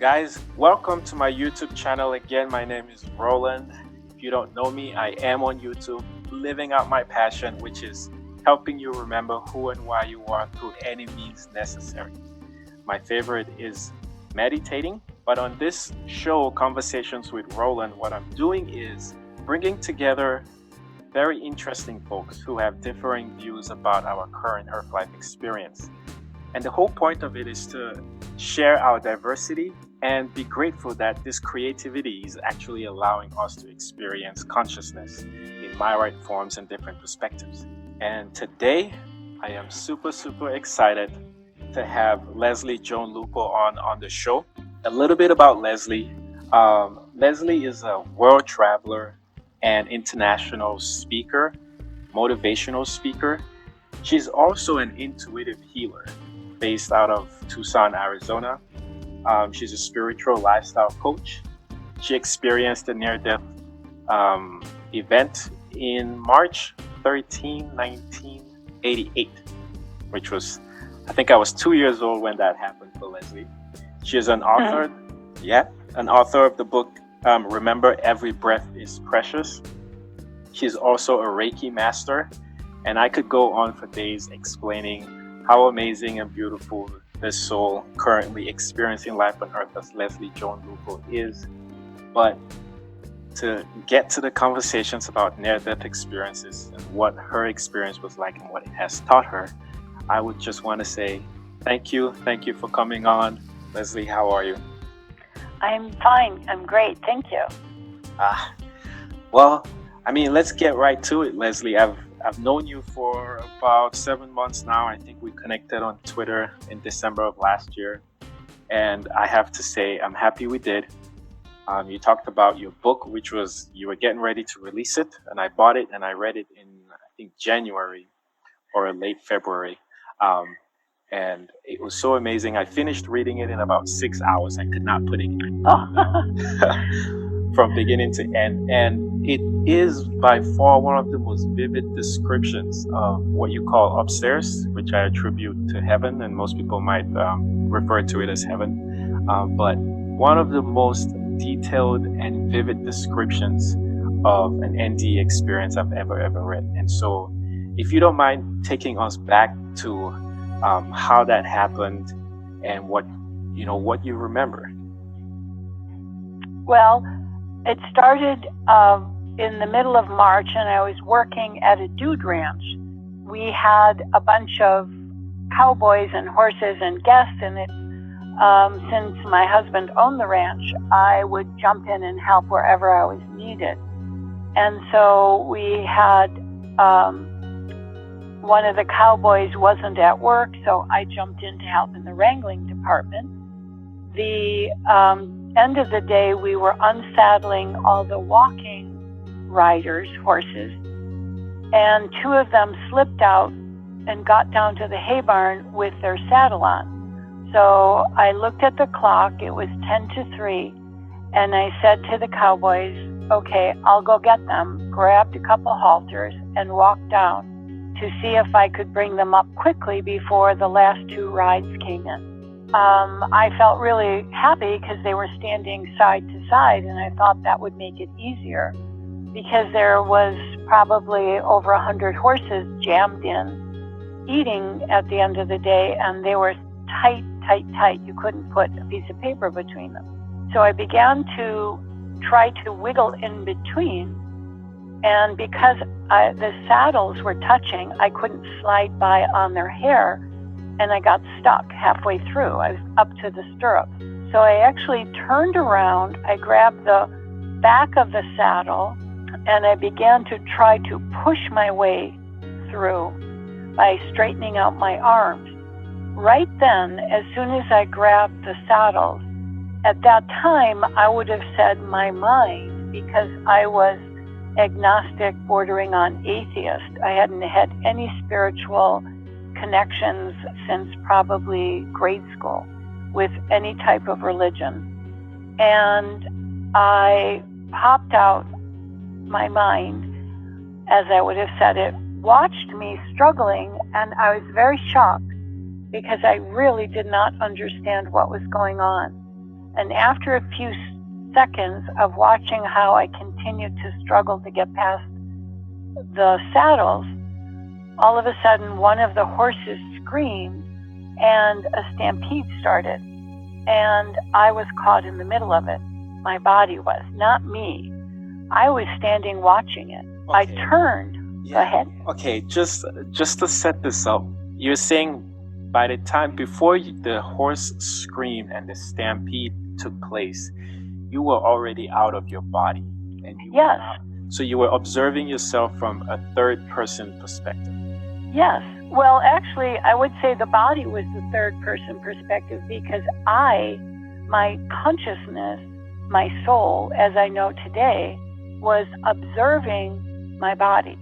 Guys, welcome to my YouTube channel again. My name is Roland. If you don't know me, I am on YouTube, living out my passion, which is helping you remember who and why you are through any means necessary. My favorite is meditating, but on this show, Conversations with Roland, what I'm doing is bringing together very interesting folks who have differing views about our current Earth life experience. And the whole point of it is to share our diversity and be grateful that this creativity is actually allowing us to experience consciousness in myriad forms and different perspectives. And today, I am super excited to have Lesley Lupo on the show. A little bit about Lesley. Lesley is a world traveler and international speaker, motivational speaker. She's also an intuitive healer based out of Tucson, Arizona. She's a spiritual lifestyle coach. She experienced a near-death event in March 13, 1988, which was, I think I was 2 years old when that happened for Lesley. She is an author, an author of the book, Remember Every Breath is Precious. She's also a Reiki master, and I could go on for days explaining how amazing and beautiful this soul currently experiencing life on Earth as Lesley Lupo is. But to get to the conversations about near-death experiences and what her experience was like and what it has taught her, I would just want to say thank you. Thank you for coming on. Lesley, how are you? I'm fine. I'm great. Thank you. Well, let's get right to it, Lesley. I've known you for about 7 months now. I think we connected on Twitter in December of last year. And I have to say, I'm happy we did. You talked about your book, which was, you were getting ready to release it. And I bought it and I read it in, I think, January or late February. And it was so amazing. I finished reading it in about 6 hours. I could not put it from beginning to end. And it is by far one of the most vivid descriptions of what you call upstairs, which I attribute to heaven, and most people might refer to it as heaven. But one of the most detailed and vivid descriptions of an NDE experience I've ever read. And so if you don't mind taking us back to how that happened and what you remember. Well, it started in the middle of March, and I was working at a dude ranch. We had a bunch of cowboys and horses and guests in it. Since my husband owned the ranch, I would jump in and help wherever I was needed. And so we had one of the cowboys wasn't at work, so I jumped in to help in the wrangling department. The end of the day, we were unsaddling all the walking riders' horses, and two of them slipped out and got down to the hay barn with their saddle on. So I looked at the clock, it was 10 to 3, and I said to the cowboys, okay, I'll go get them, grabbed a couple halters and walked down to see if I could bring them up quickly before the last two rides came in. I felt really happy because they were standing side to side, and I thought that would make it easier because there was probably over 100 horses jammed in eating at the end of the day, and they were tight. You couldn't put a piece of paper between them. So I began to try to wiggle in between, and because the saddles were touching, I couldn't slide by on their hair, and I got stuck halfway through. I was up to the stirrups. So I actually turned around, I grabbed the back of the saddle, and I began to try to push my way through by straightening out my arms. Right then, as soon as I grabbed the saddles, at that time, I would have said my mind, because I was agnostic bordering on atheist. I hadn't had any spiritual connections since probably grade school with any type of religion. And I popped out my mind, as I would have said it, watched me struggling, and I was very shocked because I really did not understand what was going on. And after a few seconds of watching how I continued to struggle to get past the saddles, all of a sudden one of the horses screamed and a stampede started. And I was caught in the middle of it. My body was, not me. I was standing watching it. Okay. I turned. Yeah. Go ahead. Okay, just to set this up, you're saying by the time before the horse screamed and the stampede took place, you were already out of your body. And yes. So you were observing yourself from a third-person perspective. Yes. Well, actually, I would say the body was the third-person perspective because my consciousness, my soul, as I know today, was observing my body.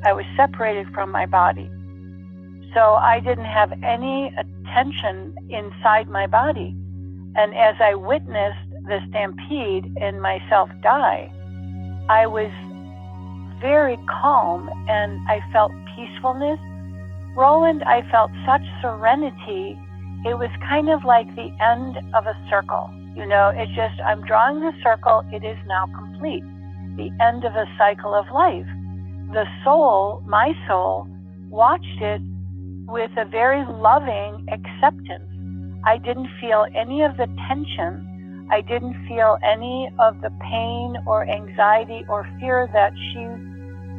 I was separated from my body. So I didn't have any attention inside my body. And as I witnessed the stampede and myself die, I was very calm and I felt peacefulness. Roland, I felt such serenity. It was kind of like the end of a circle. It's just, I'm drawing the circle. It is now complete. The end of a cycle of life. The soul, my soul, watched it with a very loving acceptance. I didn't feel any of the tension. I didn't feel any of the pain or anxiety or fear that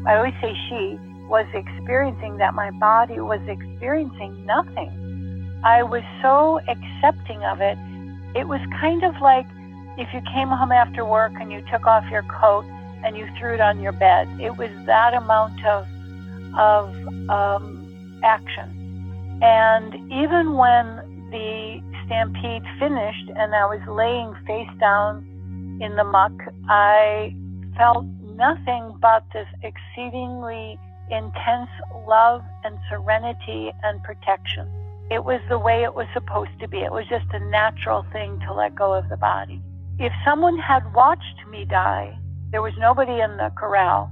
I always say she, was experiencing, that my body was experiencing. Nothing. I was so accepting of it. It was kind of like if you came home after work and you took off your coat and you threw it on your bed. It was that amount of action. And even when the stampede finished and I was laying face down in the muck, I felt nothing but this exceedingly intense love and serenity and protection. It was the way it was supposed to be. It was just a natural thing to let go of the body. If someone had watched me die, there was nobody in the corral,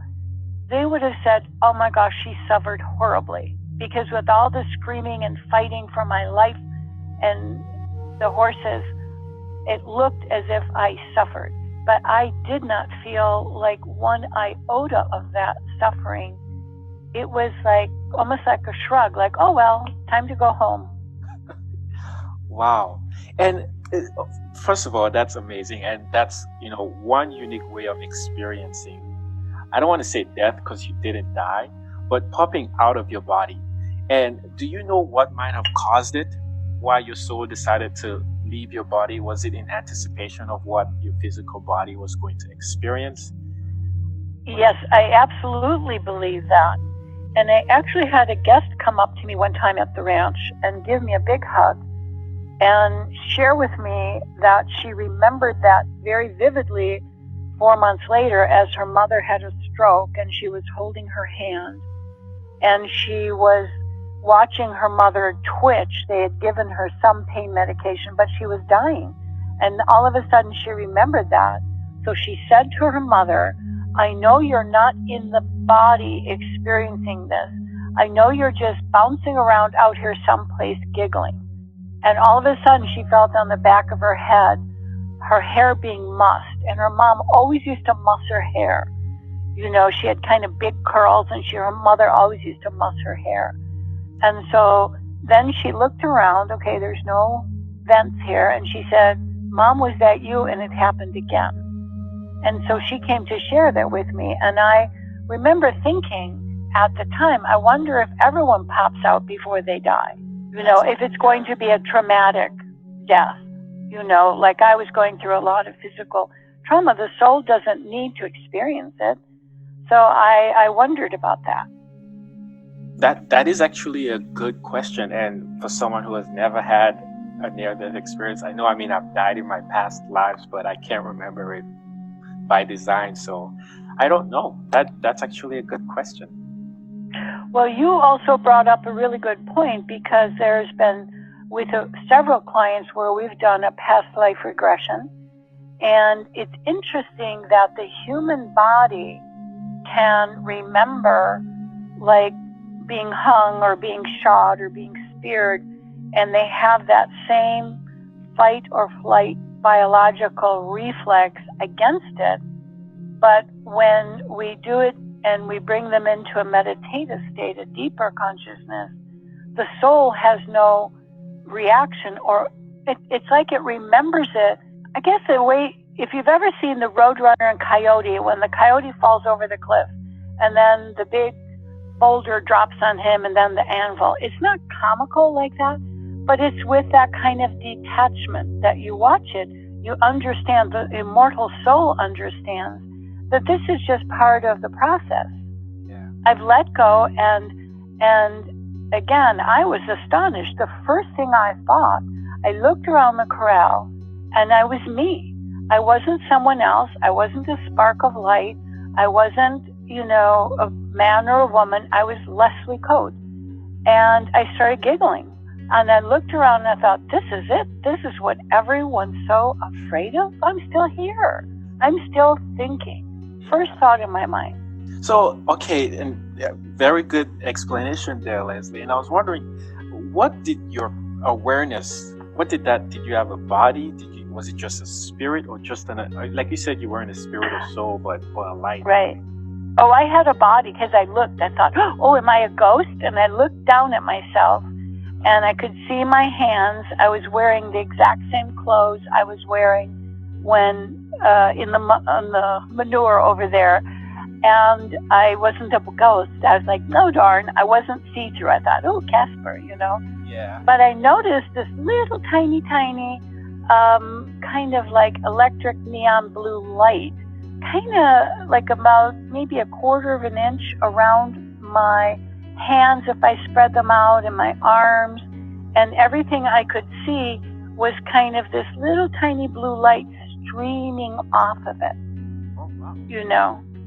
they would have said, oh my gosh, she suffered horribly. Because with all the screaming and fighting for my life and the horses, it looked as if I suffered. But I did not feel like one iota of that suffering. It was like almost like a shrug, like, oh well, time to go home. Wow. And first of all, that's amazing. And that's, one unique way of experiencing, I don't want to say death because you didn't die, but popping out of your body. And do you know what might have caused it? Why your soul decided to leave your body? Was it in anticipation of what your physical body was going to experience? Yes, I absolutely believe that. And I actually had a guest come up to me one time at the ranch and give me a big hug and share with me that she remembered that very vividly 4 months later as her mother had a stroke and she was holding her hand and she was watching her mother twitch. They had given her some pain medication, but she was dying. And all of a sudden she remembered that. So she said to her mother, I know you're not in the body experiencing this. I know you're just bouncing around out here someplace giggling. And all of a sudden she felt on the back of her head, her hair being mussed. And her mom always used to muss her hair. She had kind of big curls and her mother always used to muss her hair. And so then she looked around, okay, there's no vents here. And she said, Mom, was that you? And it happened again. And so she came to share that with me. And I remember thinking at the time, I wonder if everyone pops out before they die. If it's going to be a traumatic death, like I was going through a lot of physical trauma, the soul doesn't need to experience it. So I wondered about that. That is actually a good question. And for someone who has never had a near-death experience, I've died in my past lives, but I can't remember it by design. So I don't know. That's actually a good question. Well, you also brought up a really good point because there's been with several clients where we've done a past life regression. And it's interesting that the human body can remember like being hung or being shot or being speared, and they have that same fight or flight biological reflex against it. But when we do it and we bring them into a meditative state, a deeper consciousness, the soul has no reaction, or it's like it remembers it. I guess the way, if you've ever seen the Roadrunner and Coyote, when the coyote falls over the cliff and then the big boulder drops on him and then the anvil, it's not comical like that, but it's with that kind of detachment that you watch it, you understand, the immortal soul understands that this is just part of the process. Yeah. I've let go, and again, I was astonished. The first thing I thought, I looked around the corral, and I was me. I wasn't someone else. I wasn't a spark of light. I wasn't, a man or a woman. I was Lesley Coates. And I started giggling. And I looked around and I thought, this is it. This is what everyone's so afraid of. I'm still here. I'm still thinking. First thought in my mind. So, okay, and very good explanation there, Lesley. And I was wondering, what did your awareness, did you have a body? Was it just a spirit, or just like you said, you weren't a spirit or soul, but a light? Right. Oh, I had a body, because I looked. I thought, oh, am I a ghost? And I looked down at myself, and I could see my hands. I was wearing the exact same clothes I was wearing when in the manure over there. And I wasn't a ghost. I was like, no, darn, I wasn't see-through. I thought, oh, Casper, Yeah. But I noticed this little tiny, kind of like electric neon blue light, kind of like about maybe a quarter of an inch around my hands if I spread them out, and my arms, and everything I could see was kind of this little tiny blue light streaming off of it. Oh, wow. Yes.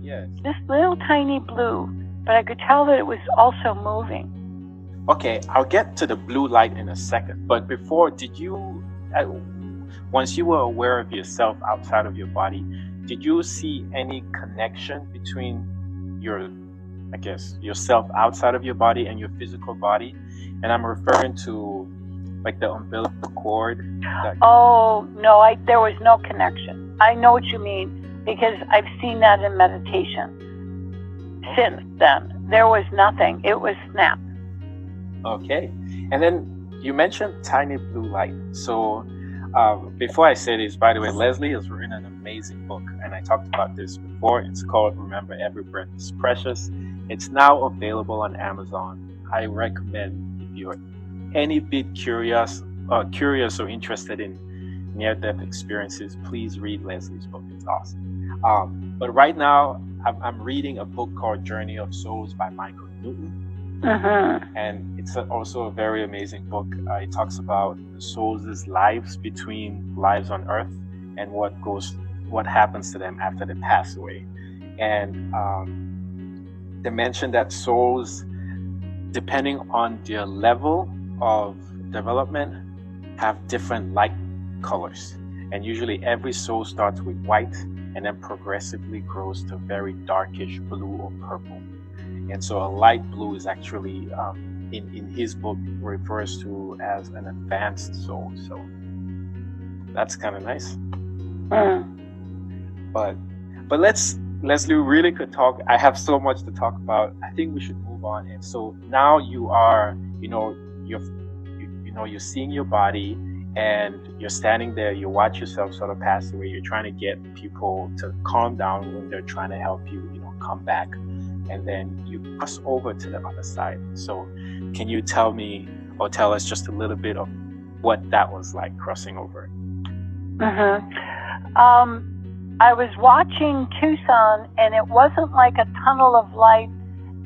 Yes. This little tiny blue, but I could tell that it was also moving. Okay, I'll get to the blue light in a second. But before, did you, once you were aware of yourself outside of your body, did you see any connection between yourself outside of your body and your physical body? And I'm referring to like the umbilical cord. Oh, no, there was no connection. I know what you mean, because I've seen that in meditation. Okay. Since then, there was nothing. It was snap. Okay. And then you mentioned tiny blue light. So before I say this, by the way, Lesley has written an amazing book, and I talked about this before. It's called Remember Every Breath is Precious. It's now available on Amazon. I recommend, if you're any bit curious or interested in near-death experiences, please read Lesley's book. It's awesome. But right now, I'm reading a book called Journey of Souls by Michael Newton. Mm-hmm. And it's also a very amazing book. It talks about the souls' lives between lives on Earth and what happens to them after they pass away. And they mention that souls, depending on their level of development, have different light colors. And usually every soul starts with white and then progressively grows to very darkish blue or purple. And so a light blue is actually, in his book, refers to as an advanced soul. So that's kind of nice. But Lesley, we really could talk. I have so much to talk about. I think we should move on. And so now you are, you're seeing your body, and you're standing there. You watch yourself sort of pass away. You're trying to get people to calm down when they're trying to help you, come back. And then you cross over to the other side. So can you tell me, or tell us just a little bit of what that was like, crossing over? Mm-hmm. I was watching Tucson, and it wasn't like a tunnel of light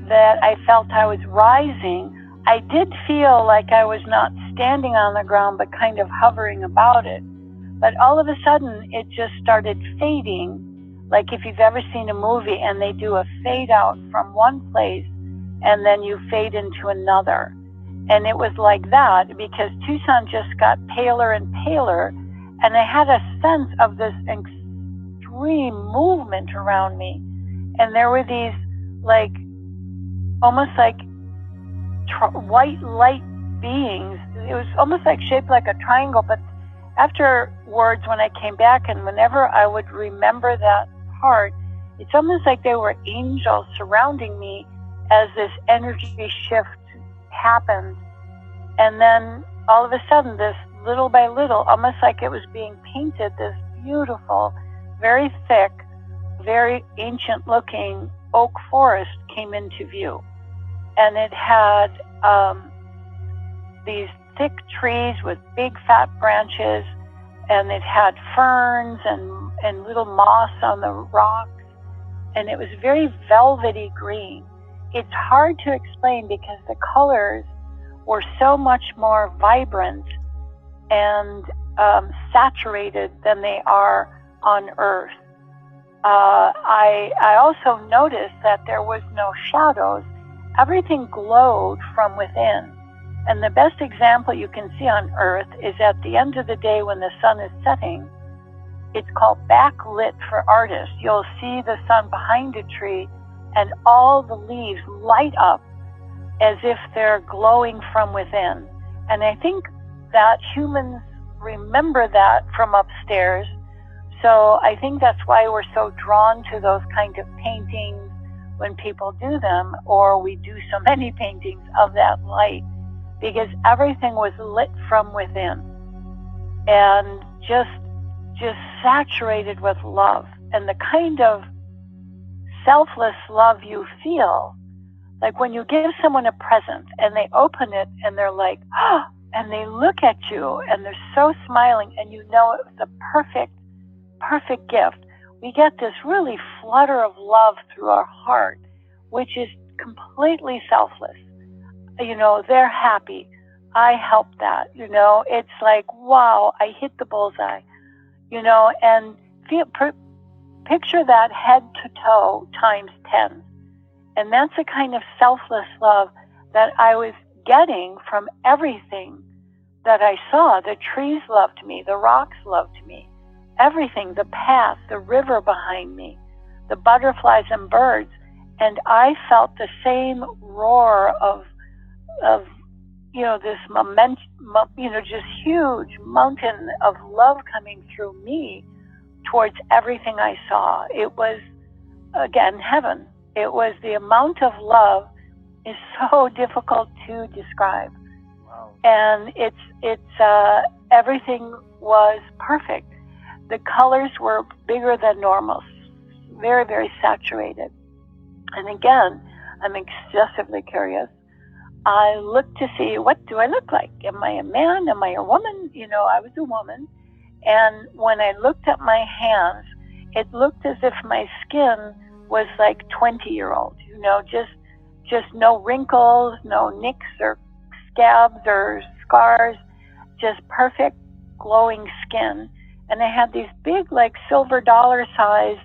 that I felt I was rising. I did feel like I was not standing on the ground, but kind of hovering about it. But all of a sudden, it just started fading. Like if you've ever seen a movie and they do a fade out from one place and then you fade into another. And it was like that because Tucson just got paler and paler, and I had a sense of this extreme movement around me. And there were these almost like white light beings. It was almost like shaped like a triangle, but afterwards, when I came back, and whenever I would remember that part, it's almost like there were angels surrounding me as this energy shift happened. And then all of a sudden, this little by little, almost like it was being painted, this beautiful, very thick, very ancient looking oak forest came into view. And it had these thick trees with big fat branches, and it had ferns and little moss on the rocks, and it was very velvety green. It's hard to explain because the colors were so much more vibrant and saturated than they are on Earth. I also noticed that there was no shadows. Everything glowed from within. And the best example you can see on Earth is at the end of the day when the sun is setting. It's called backlit for artists. You'll see the sun behind a tree and all the leaves light up as if they're glowing from within. And I think that humans remember that from upstairs. So I think that's why we're so drawn to those kind of paintings when people do them, or we do so many paintings of that light, because everything was lit from within and just saturated with love, and the kind of selfless love you feel, like when you give someone a present and they open it and they're like, oh, and they look at you and they're so smiling, and you know it was a perfect gift. We get this really flutter of love through our heart, which is completely selfless. You know, they're happy. I helped that. You know, it's like, wow, I hit the bullseye. You know, and picture that head to toe times 10. And that's the kind of selfless love that I was getting from everything that I saw. The trees loved me. The rocks loved me. Everything, the path, the river behind me, the butterflies and birds. And I felt the same roar of you know, this just huge mountain of love coming through me towards everything I saw. It was, again, heaven. It was the amount of love is so difficult to describe. Wow. And it's everything was perfect. The colors were bigger than normal, very, very saturated. And again, I'm excessively curious. I looked to see, what do I look like? Am I a man? Am I a woman? You know, I was a woman. And when I looked at my hands, it looked as if my skin was like 20-year-old, you know, just no wrinkles, no nicks or scabs or scars, just perfect glowing skin. And I had these big, like silver dollar-sized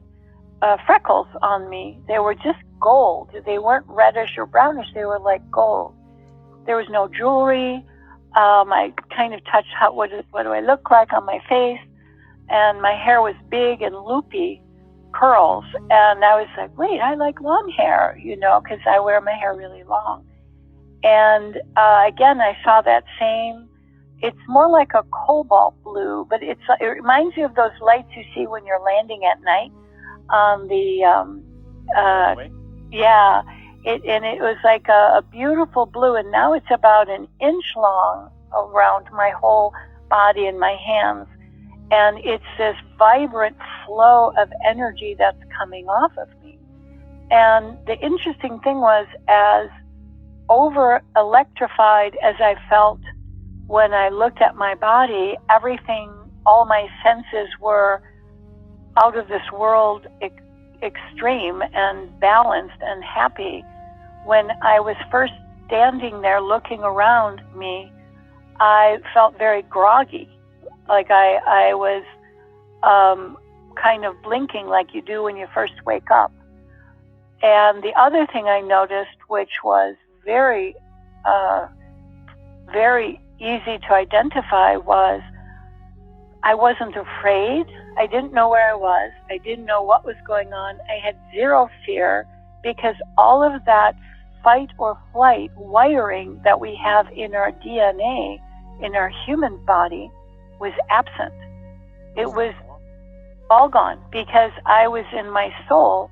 freckles on me. They were just gold. They weren't reddish or brownish. They were like gold. There was no jewelry. I kind of touched what do I look like on my face, and my hair was big and loopy curls. And I was like, wait, I like long hair, you know, because I wear my hair really long. And again, I saw that same. It's more like a cobalt blue, but it reminds you of those lights you see when you're landing at night on the yeah. It was like a beautiful blue, and now it's about an inch long around my whole body and my hands. And it's this vibrant flow of energy that's coming off of me. And the interesting thing was, as over electrified as I felt when I looked at my body, everything, all my senses were out of this world, extreme and balanced and happy. When I was first standing there looking around me, I felt very groggy, like I was kind of blinking like you do when you first wake up. And the other thing I noticed, which was very, very easy to identify, was I wasn't afraid. I didn't know where I was. I didn't know what was going on. I had zero fear, because all of that fight or flight wiring that we have in our DNA, in our human body, was absent. It was all gone because I was in my soul,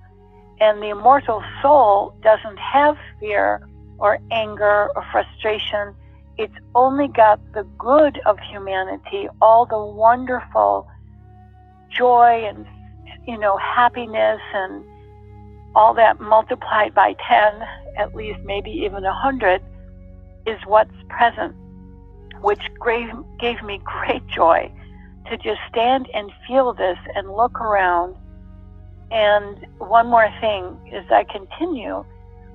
and the immortal soul doesn't have fear or anger or frustration. It's only got the good of humanity, all the wonderful joy and, happiness and all that multiplied by 10, at least maybe even 100, is what's present, which gave me great joy to just stand and feel this and look around. And one more thing is I continue,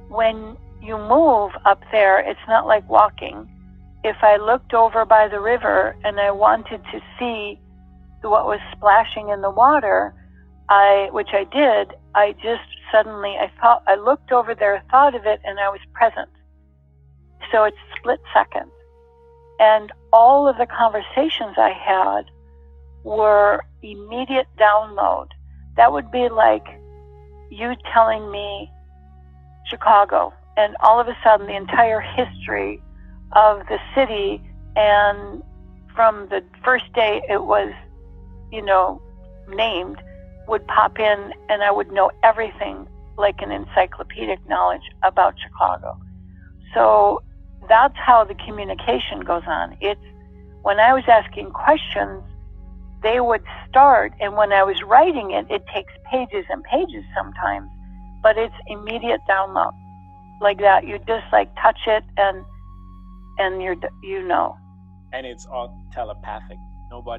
when you move up there, it's not like walking. If I looked over by the river and I wanted to see what was splashing in the water, which I did, I just suddenly, I looked over there, thought of it, and I was present. So it's split second. And all of the conversations I had were immediate download. That would be like you telling me Chicago, and all of a sudden the entire history of the city, and from the first day it was, named, would pop in, and I would know everything like an encyclopedic knowledge about Chicago. So that's how the communication goes on. It's when I was asking questions, they would start, and when I was writing it, it takes pages and pages sometimes, but it's immediate download. Like that, you just like touch it and you're. And it's all telepathic.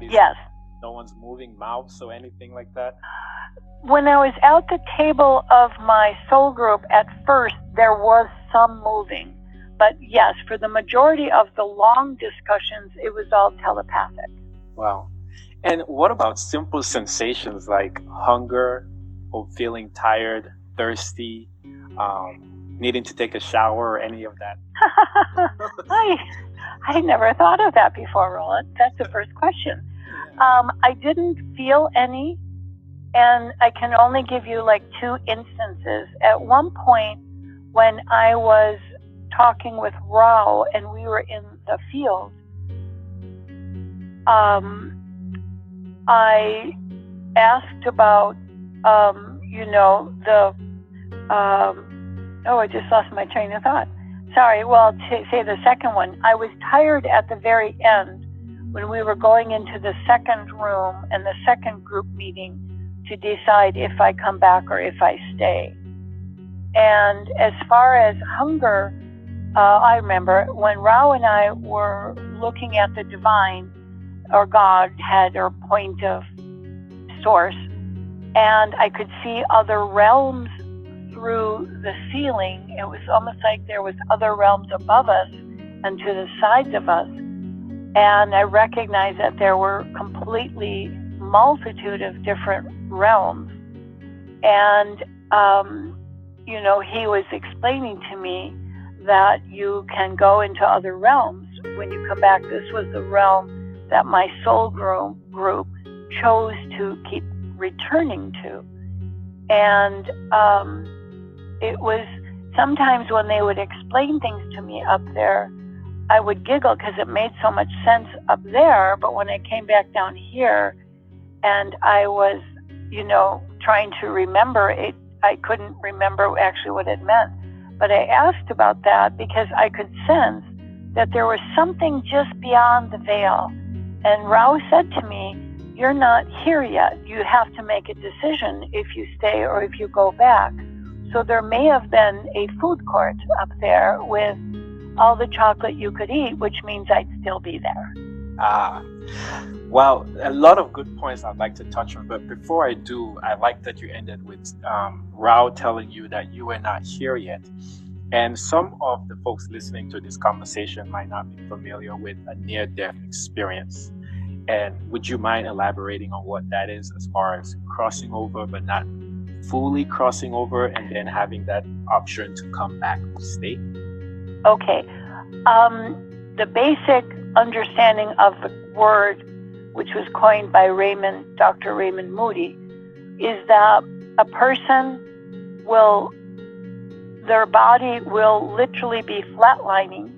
Yes. No one's moving mouths or anything like that? When I was at the table of my soul group, at first there was some moving. But yes, for the majority of the long discussions, it was all telepathic. Wow. And what about simple sensations like hunger or feeling tired, thirsty, needing to take a shower or any of that? I never thought of that before, Roland. That's the first question. I didn't feel any, and I can only give you like 2 instances. At one point, when I was talking with Rao and we were in the field, I asked about, I just lost my train of thought. Sorry, well, to say the second one, I was tired at the very end when we were going into the second room and the second group meeting to decide if I come back or if I stay. And as far as hunger, I remember when Rao and I were looking at the divine, or God, head or point of source, and I could see other realms through the ceiling. It was almost like there was other realms above us and to the sides of us. And I recognized that there were completely multitude of different realms. And, he was explaining to me that you can go into other realms when you come back. This was the realm that my soul group chose to keep returning to. And it was sometimes when they would explain things to me up there, I would giggle because it made so much sense up there. But when I came back down here and I was, trying to remember it, I couldn't remember actually what it meant. But I asked about that because I could sense that there was something just beyond the veil. And Rao said to me, "You're not here yet. You have to make a decision if you stay or if you go back." So there may have been a food court up there with all the chocolate you could eat, which means I'd still be there. Well, a lot of good points I'd like to touch on. But before I do, I like that you ended with Rao telling you that you were not here yet. And some of the folks listening to this conversation might not be familiar with a near-death experience. And would you mind elaborating on what that is as far as crossing over, but not fully crossing over, and then having that option to come back or stay? Okay. The basic understanding of the word, which was coined by Dr. Raymond Moody, is that a person their body will literally be flatlining,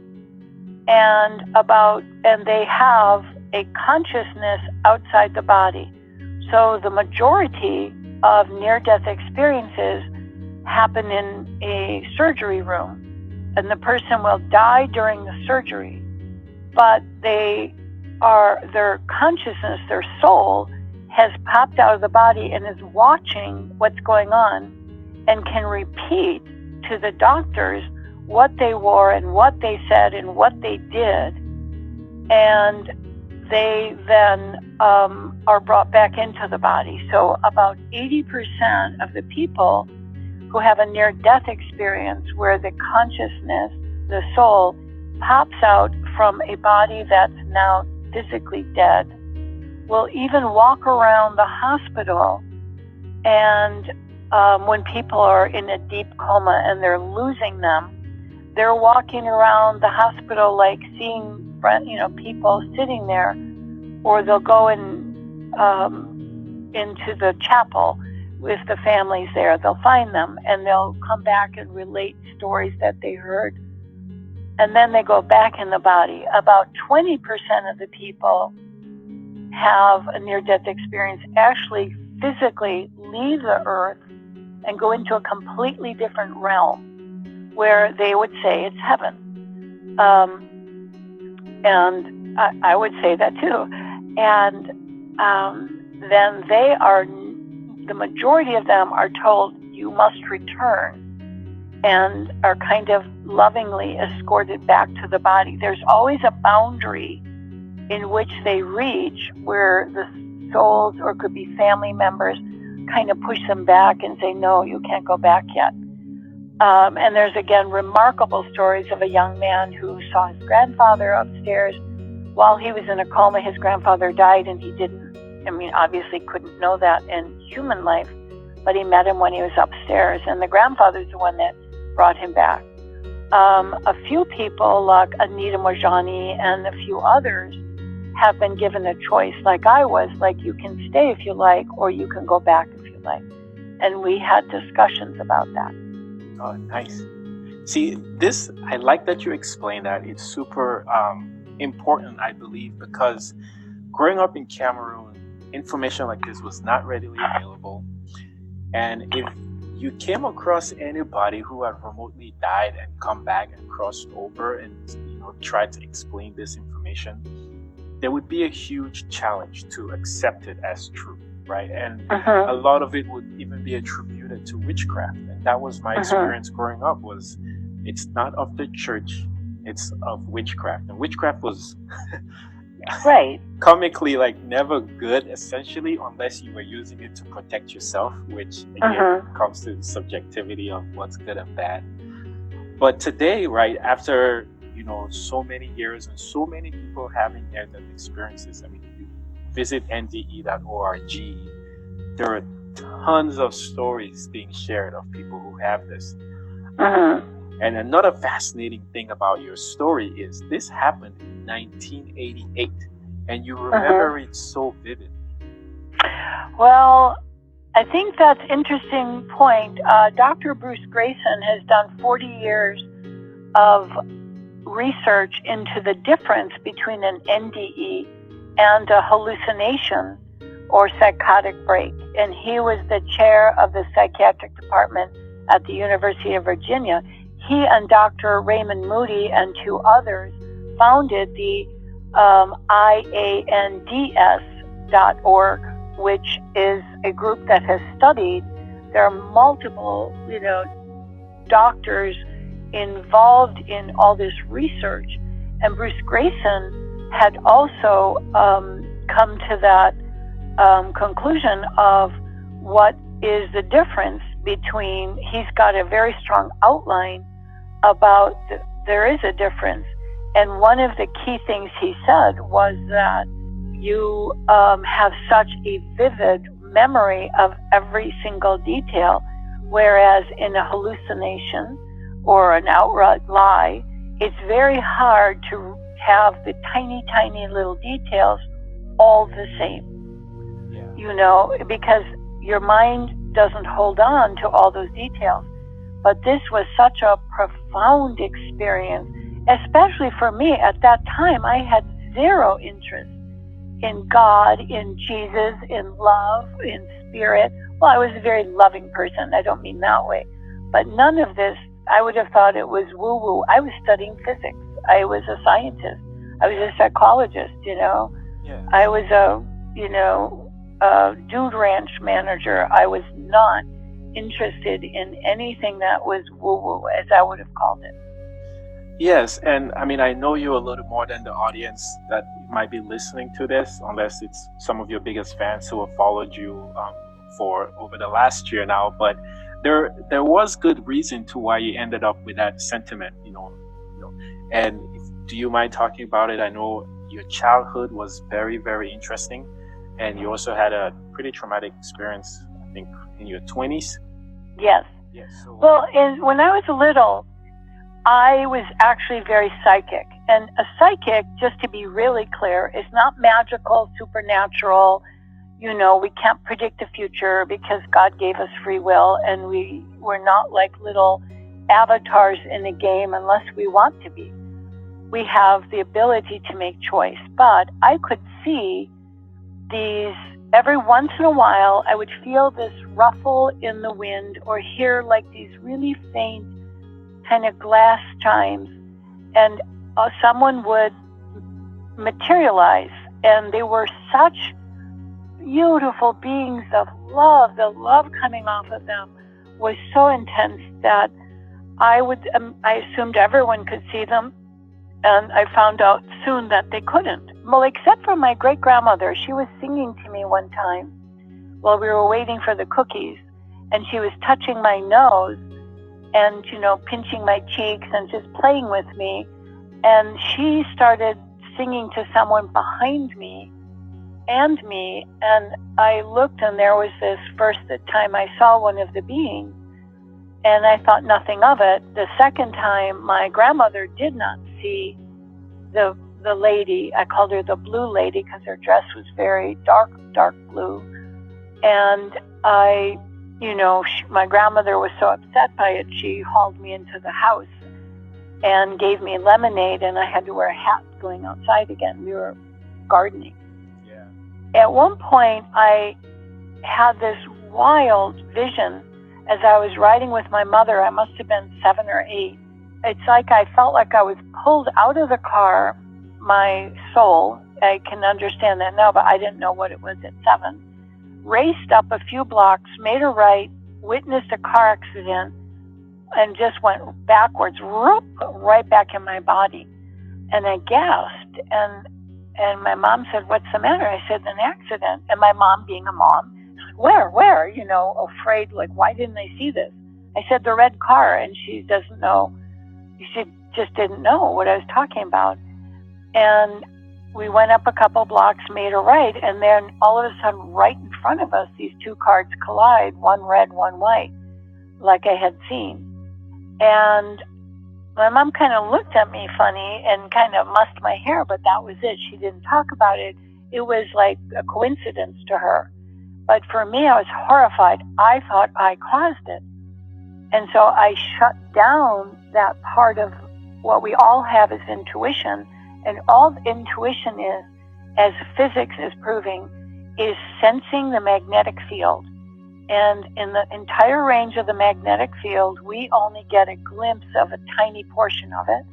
and they have a consciousness outside the body. So the majority of near-death experiences happen in a surgery room, and the person will die during the surgery, but their consciousness, their soul, has popped out of the body and is watching what's going on and can repeat to the doctors what they wore and what they said and what they did. And they then are brought back into the body. So about 80% of the people who have a near-death experience where the consciousness, the soul, pops out from a body that's now physically dead, will even walk around the hospital, and when people are in a deep coma and they're losing them, they're walking around the hospital like seeing people sitting there, or they'll go into the chapel with the families there. They'll find them and they'll come back and relate stories that they heard, and then they go back in the body. About 20% of the people have a near-death experience actually physically leave the earth and go into a completely different realm where they would say it's heaven. And I would say that too. And then the majority of them are told, you must return, and are kind of lovingly escorted back to the body. There's always a boundary in which they reach where the souls, or could be family members, kind of push them back and say, no, you can't go back yet. And there's, again, remarkable stories of a young man who saw his grandfather upstairs. While he was in a coma, his grandfather died, and he obviously couldn't know that in human life, but he met him when he was upstairs, and the grandfather's the one that brought him back. A few people, like Anita Mojani and a few others, have been given a choice, like I was, like you can stay if you like, or you can go back if you like. And we had discussions about that. Oh, nice. See, I like that you explained that. It's super important, I believe, because growing up in Cameroon, information like this was not readily available. And if you came across anybody who had remotely died and come back and crossed over and tried to explain this information, there would be a huge challenge to accept it as true, right? And a lot of it would even be attributed to witchcraft. And that was my experience growing up, was it's not of the church, it's of witchcraft. And witchcraft was right, comically like never good, essentially, unless you were using it to protect yourself, which again comes to the subjectivity of what's good and bad. But today, right, after so many years and so many people having near-death experiences, if you visit NDE.org, there are tons of stories being shared of people who have this. And another fascinating thing about your story is this happened in 1988, and you remember it so vivid. Well, I think that's an interesting point. Dr. Bruce Grayson has done 40 years of research into the difference between an NDE and a hallucination or psychotic break. And he was the chair of the psychiatric department at the University of Virginia. He and Dr. Raymond Moody and two others founded the IANDS.org, which is a group that has studied. There are multiple, doctors involved in all this research. And Bruce Grayson had also come to that conclusion of what is the difference between, he's got a very strong outline about there is a difference. And one of the key things he said was that you have such a vivid memory of every single detail, whereas in a hallucination or an outright lie, it's very hard to have the tiny, tiny little details all the same. Because your mind doesn't hold on to all those details. But this was such a profound experience, especially for me. At that time, I had zero interest in God, in Jesus, in love, in spirit. Well, I was a very loving person. I don't mean that way. But none of this, I would have thought it was woo-woo. I was studying physics. I was a scientist. I was a psychologist, Yeah. I was a dude ranch manager. I was not interested in anything that was woo-woo, as I would have called it. Yes, and I mean, I know you a little more than the audience that might be listening to this, unless it's some of your biggest fans who have followed you for over the last year now. But there was good reason to why you ended up with that sentiment, And do you mind talking about it? I know your childhood was very, very interesting, and you also had a pretty traumatic experience, I think, in your 20s. Yes. Yes. So, well, when I was little, I was actually very psychic. And a psychic, just to be really clear, is not magical, supernatural. We can't predict the future because God gave us free will, and we're not like little avatars in a game unless we want to be. We have the ability to make choice. But I could see these, every once in a while, I would feel this ruffle in the wind or hear like these really faint kind of glass chimes, and someone would materialize, and they were such beautiful beings of love. The love coming off of them was so intense that I assumed everyone could see them, and I found out soon that they couldn't. Well, except for my great-grandmother. She was singing to me one time while we were waiting for the cookies, and she was touching my nose and, pinching my cheeks and just playing with me. And she started singing to someone behind me, and I looked, and there was this first time I saw one of the beings, and I thought nothing of it. The second time, my grandmother did not see the lady. I called her the blue lady because her dress was very dark blue. And my grandmother was so upset by it, she hauled me into the house and gave me lemonade, and I had to wear a hat going outside again. We were gardening. Yeah. At one point, I had this wild vision as I was riding with my mother. I must have been 7 or 8. It's like I felt like I was pulled out of the car, my soul. I can understand that now, but I didn't know what it was at 7. Raced up a few blocks, made a right, witnessed a car accident, and just went backwards, right back in my body. And I gasped, and my mom said, "What's the matter?" I said, "An accident." And my mom, being a mom, said, Where? Afraid, like, why didn't I see this? I said, "The red car," and she doesn't know. She just didn't know what I was talking about. And we went up a couple blocks, made a right, and then all of a sudden, right in front of us, these two cars collide, one red, one white, like I had seen. And my mom kind of looked at me funny and kind of mussed my hair, but that was it. She didn't talk about it. It was like a coincidence to her. But for me, I was horrified. I thought I caused it. And so I shut down that part of what we all have as intuition. And all intuition is, as physics is proving, is sensing the magnetic field. And in the entire range of the magnetic field, we only get a glimpse of a tiny portion of it.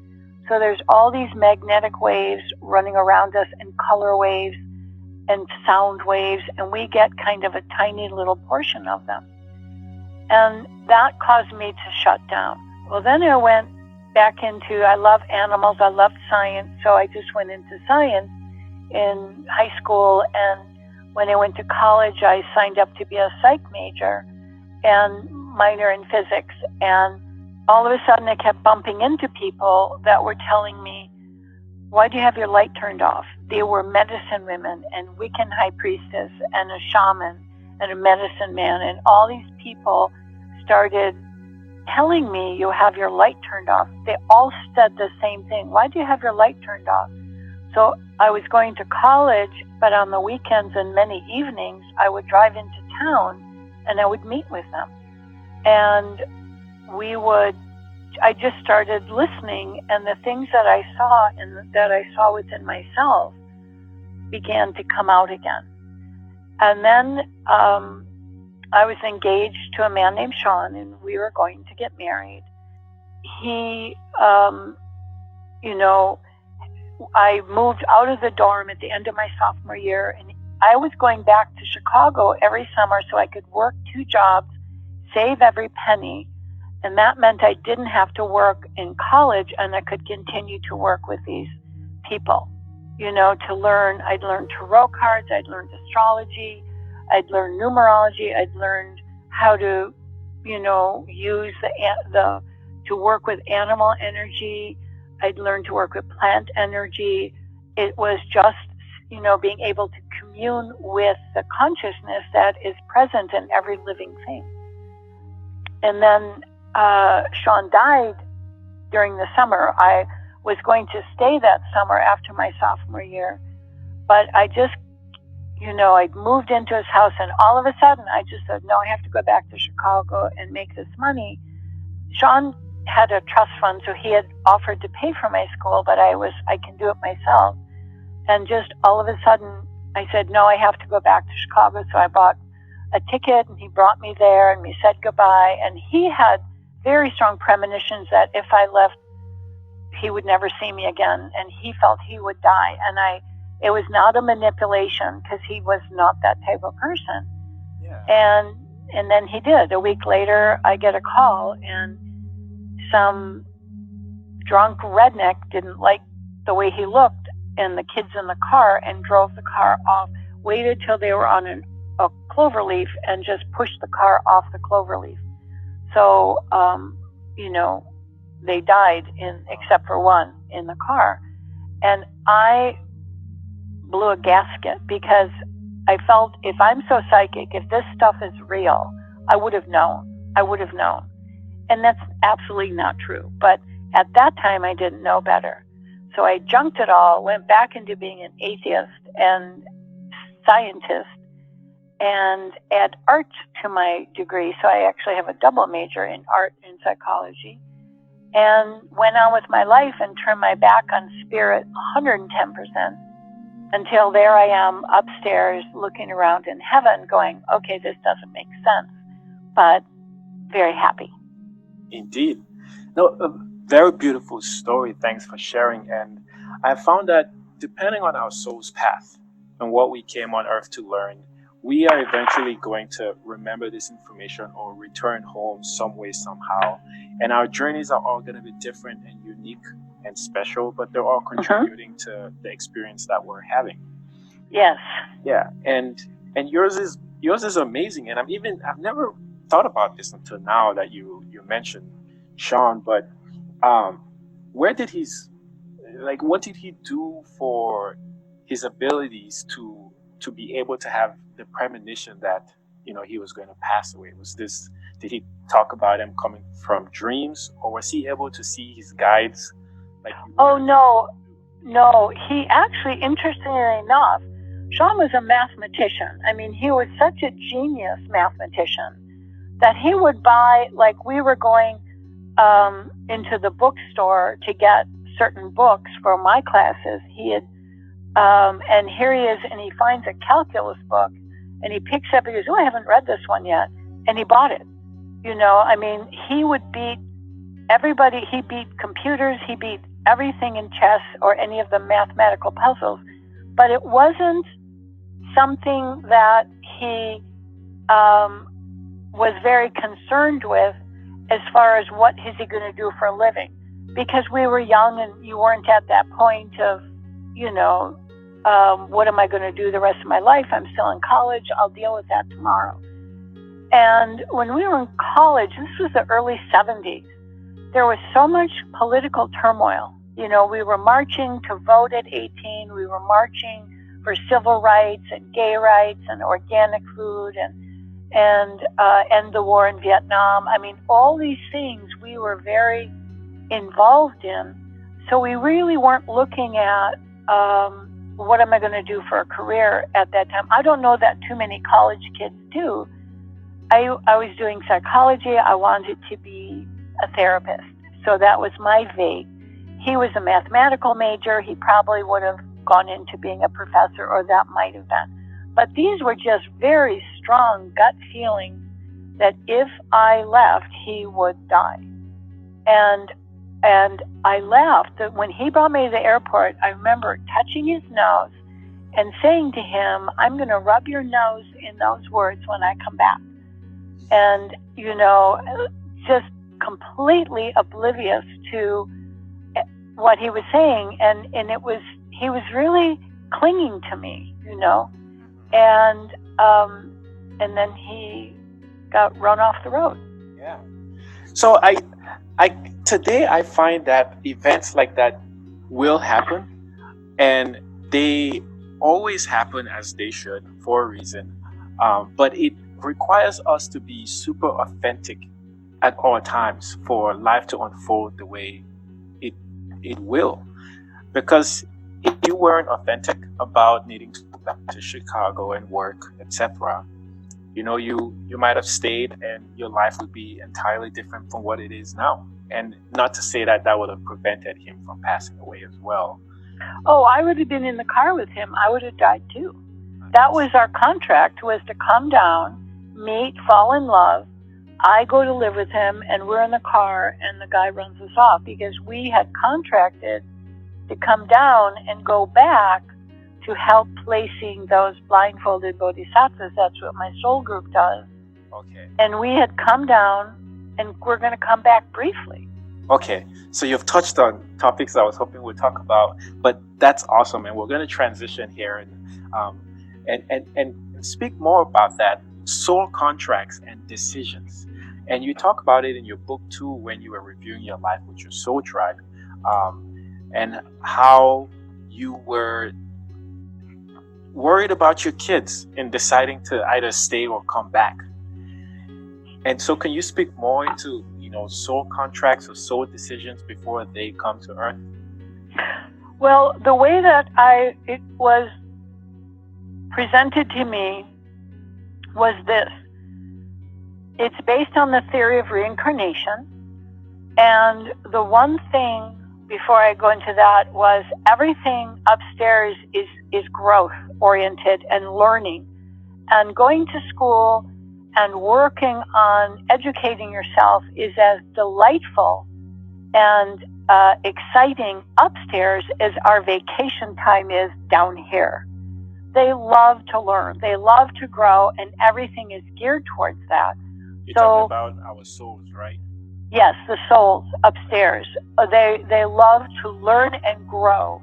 So there's all these magnetic waves running around us, and color waves and sound waves, and we get kind of a tiny little portion of them. And that caused me to shut down. Well, then I went back into, I love animals, I love science, so I just went into science in high school, and when I went to college, I signed up to be a psych major and minor in physics. And all of a sudden, I kept bumping into people that were telling me, "Why do you have your light turned off?" They were medicine women and Wiccan high priestess and a shaman and a medicine man. And all these people started telling me, "You have your light turned off." They all said the same thing. "Why do you have your light turned off?" So I was going to college, but on the weekends and many evenings, I would drive into town and I would meet with them. And I just started listening, and the things that I saw and that I saw within myself, began to come out again. And then I was engaged to a man named Sean, and we were going to get married. He, I moved out of the dorm at the end of my sophomore year, and I was going back to Chicago every summer so I could work 2 jobs, save every penny, and that meant I didn't have to work in college, and I could continue to work with these people, to learn. I'd learned tarot cards, I'd learned astrology, I'd learned numerology, I'd learned how to, use to work with animal energy, I'd learned to work with plant energy. It was just, being able to commune with the consciousness that is present in every living thing. And then Sean died during the summer. I was going to stay that summer after my sophomore year, but I just, I'd moved into his house, and all of a sudden I just said, no, I have to go back to Chicago and make this money. Sean had a trust fund, so he had offered to pay for my school, but I can do it myself. And just all of a sudden I said, no, I have to go back to Chicago. So I bought a ticket, and he brought me there, and we said goodbye. And he had very strong premonitions that if I left, he would never see me again, and he felt he would die. And it was not a manipulation, because he was not that type of person. Yeah. And then he did. A week later, I get a call, and some drunk redneck didn't like the way he looked and the kids in the car, and drove the car off, waited till they were on a clover leaf, and just pushed the car off the clover leaf. So, they died except for one in the car. And I blew a gasket, because I felt, if I'm so psychic, if this stuff is real, I would have known. And that's absolutely not true. But at that time, I didn't know better. So I junked it all, went back into being an atheist and scientist, and add art to my degree. So I actually have a double major in art and psychology, and went on with my life and turned my back on spirit 110%, until there I am upstairs looking around in heaven going, okay, this doesn't make sense, but very happy. Indeed. No, a very beautiful story. Thanks for sharing. And I found that depending on our soul's path and what we came on earth to learn, we are eventually going to remember this information or return home some way, somehow. And our journeys are all going to be different and unique and special, but they're all contributing to the experience that we're having. Yes. Yeah. And yours is amazing. And I've never thought about this until now that you mentioned Sean, but what did he do for his abilities to be able to have the premonition that he was going to pass away? Did he talk about him coming from dreams, or was he able to see his guides? Oh, no. He actually, interestingly enough, Sean was a mathematician. I mean, he was such a genius mathematician that he would buy, we were going into the bookstore to get certain books for my classes. He had, and here he is, and he finds a calculus book, and he picks up, he goes, oh, I haven't read this one yet. And he bought it. He would beat everybody. He beat computers. He beat everything in chess or any of the mathematical puzzles. But it wasn't something that he was very concerned with as far as what is he going to do for a living. Because we were young, and you weren't at that point of, what am I going to do the rest of my life? I'm still in college. I'll deal with that tomorrow. And when we were in college, this was the early 70s, there was so much political turmoil. We were marching to vote at 18. We were marching for civil rights and gay rights and organic food and end the war in Vietnam. I mean, all these things we were very involved in. So we really weren't looking at what am I going to do for a career at that time. I don't know that too many college kids do. I was doing psychology. I wanted to be a therapist. So that was my vague. He was a mathematical major. He probably would have gone into being a professor, or that might have been. But these were just very strong gut feelings that if I left, he would die. And I left. When he brought me to the airport, I remember touching his nose and saying to him, I'm going to rub your nose in those words when I come back. And, just completely oblivious to what he was saying. And he was really clinging to me, and then he got run off the road. Yeah. So today I find that events like that will happen, and they always happen as they should for a reason. But it requires us to be super authentic at all times for life to unfold the way it will. Because if you weren't authentic about needing to go back to Chicago and work, etc., you might have stayed and your life would be entirely different from what it is now. And not to say that would have prevented him from passing away as well. Oh, I would have been in the car with him. I would have died too. That was our contract, was to come down, meet, fall in love. I go to live with him, and we're in the car, and the guy runs us off because we had contracted to come down and go back to help placing those blindfolded bodhisattvas. That's what my soul group does. Okay. And we had come down, and we're going to come back briefly. Okay, so you've touched on topics I was hoping we'd talk about, but that's awesome, and we're going to transition here and speak more about that, soul contracts and decisions. And you talk about it in your book too when you were reviewing your life with your soul tribe, and how you were worried about your kids in deciding to either stay or come back. And so can you speak more into soul contracts or soul decisions before they come to earth? Well, the way that it was presented to me was this. It's based on the theory of reincarnation. And the one thing, before I go into that, was everything upstairs is growth oriented and learning. And going to school and working on educating yourself is as delightful and exciting upstairs as our vacation time is down here. They love to learn. They love to grow, and everything is geared towards that. You're talking about our souls, right? Yes, the souls upstairs. They love to learn and grow.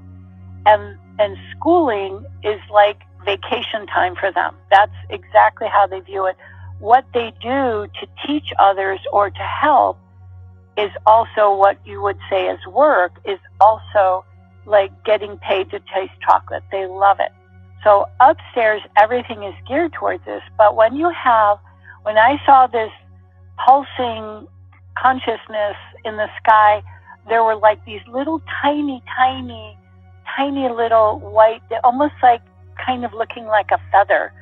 And schooling is like vacation time for them. That's exactly how they view it. What they do to teach others or to help is also what you would say is work, is also like getting paid to taste chocolate. They love it. So upstairs, everything is geared towards this. But when I saw this pulsing consciousness in the sky, there were like these little tiny little white, almost like kind of looking like a feather,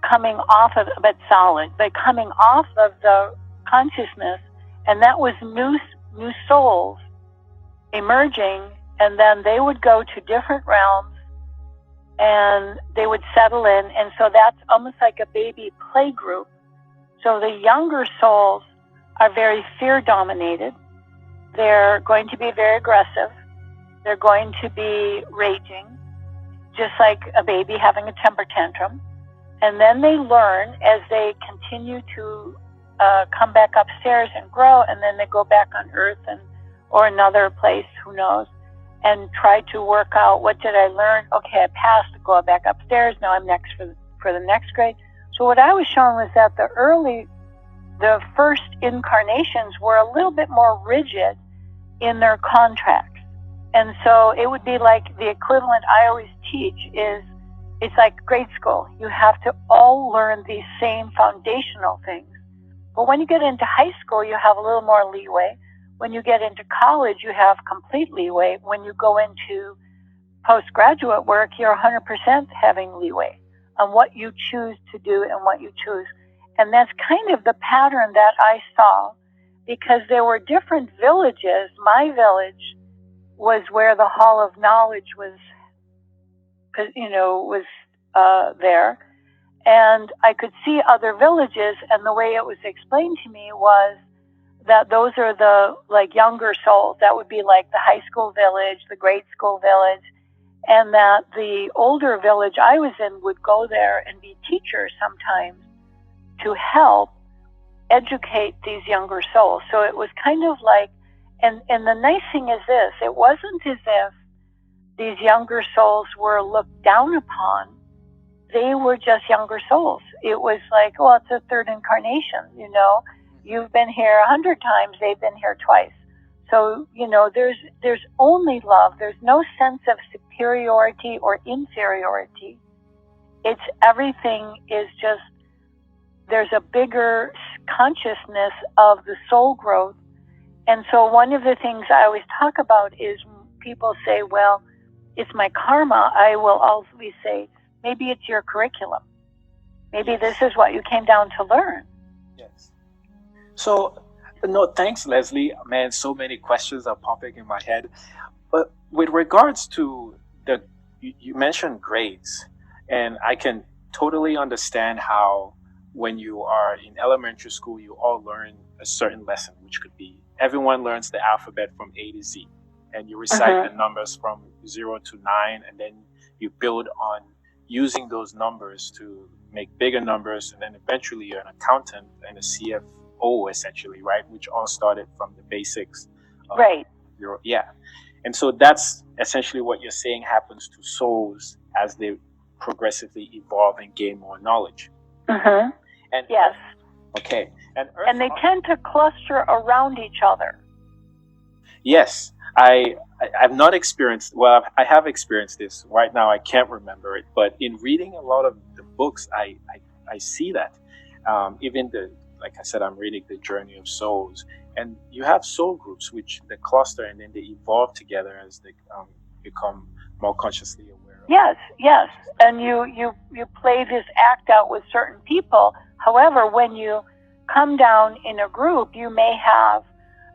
coming off of, but solid, but coming off of the consciousness, and that was new souls emerging, and then they would go to different realms, and they would settle in, and so that's almost like a baby play group. So the younger souls are very fear-dominated. They're going to be very aggressive. They're going to be raging, just like a baby having a temper tantrum. And then they learn as they continue to come back upstairs and grow, and then they go back on Earth or another place, who knows, and try to work out, what did I learn? Okay, I passed, go back upstairs, now I'm next for the next grade. So what I was showing was that the first incarnations were a little bit more rigid in their contracts. And so it would be like the equivalent I always teach is, it's like grade school. You have to all learn these same foundational things. But when you get into high school, you have a little more leeway. When you get into college, you have complete leeway. When you go into postgraduate work, you're 100% having leeway on what you choose to do and what you choose. And that's kind of the pattern that I saw, because there were different villages. My village was where the Hall of Knowledge was was there. And I could see other villages, and the way it was explained to me was that those are the younger souls. That would be like the high school village, the grade school village, and that the older village I was in would go there and be teachers sometimes to help educate these younger souls. So it was kind of like, and the nice thing is this, it wasn't as if these younger souls were looked down upon. They were just younger souls. It was like, well, it's a third incarnation, You've been here 100 times, they've been here twice. So, there's only love. There's no sense of superiority or inferiority. It's everything is just, there's a bigger consciousness of the soul growth. And so one of the things I always talk about is people say, well, it's my karma. I will always say, maybe it's your curriculum. Maybe this is what you came down to learn. Yes. So, no, thanks, Lesley. Man, so many questions are popping in my head. But with regards to you mentioned grades, and I can totally understand how when you are in elementary school, you all learn a certain lesson, which could be everyone learns the alphabet from A to Z, and you recite the numbers from 0 to 9, and then you build on using those numbers to make bigger numbers, and then eventually you're an accountant and a CFO, essentially, right? Which all started from the basics. Right. And so that's essentially what you're saying happens to souls as they progressively evolve and gain more knowledge. Mm-hmm. And yes. Okay. And they tend to cluster around each other. Yes. I've not experienced, well, I have experienced this. Right now I can't remember it, but in reading a lot of the books, I see that. Even like I said, I'm reading The Journey of Souls, and you have soul groups which they cluster and then they evolve together as they become more consciously aware of. Yes. And you play this act out with certain people. However, when you come down in a group, you may have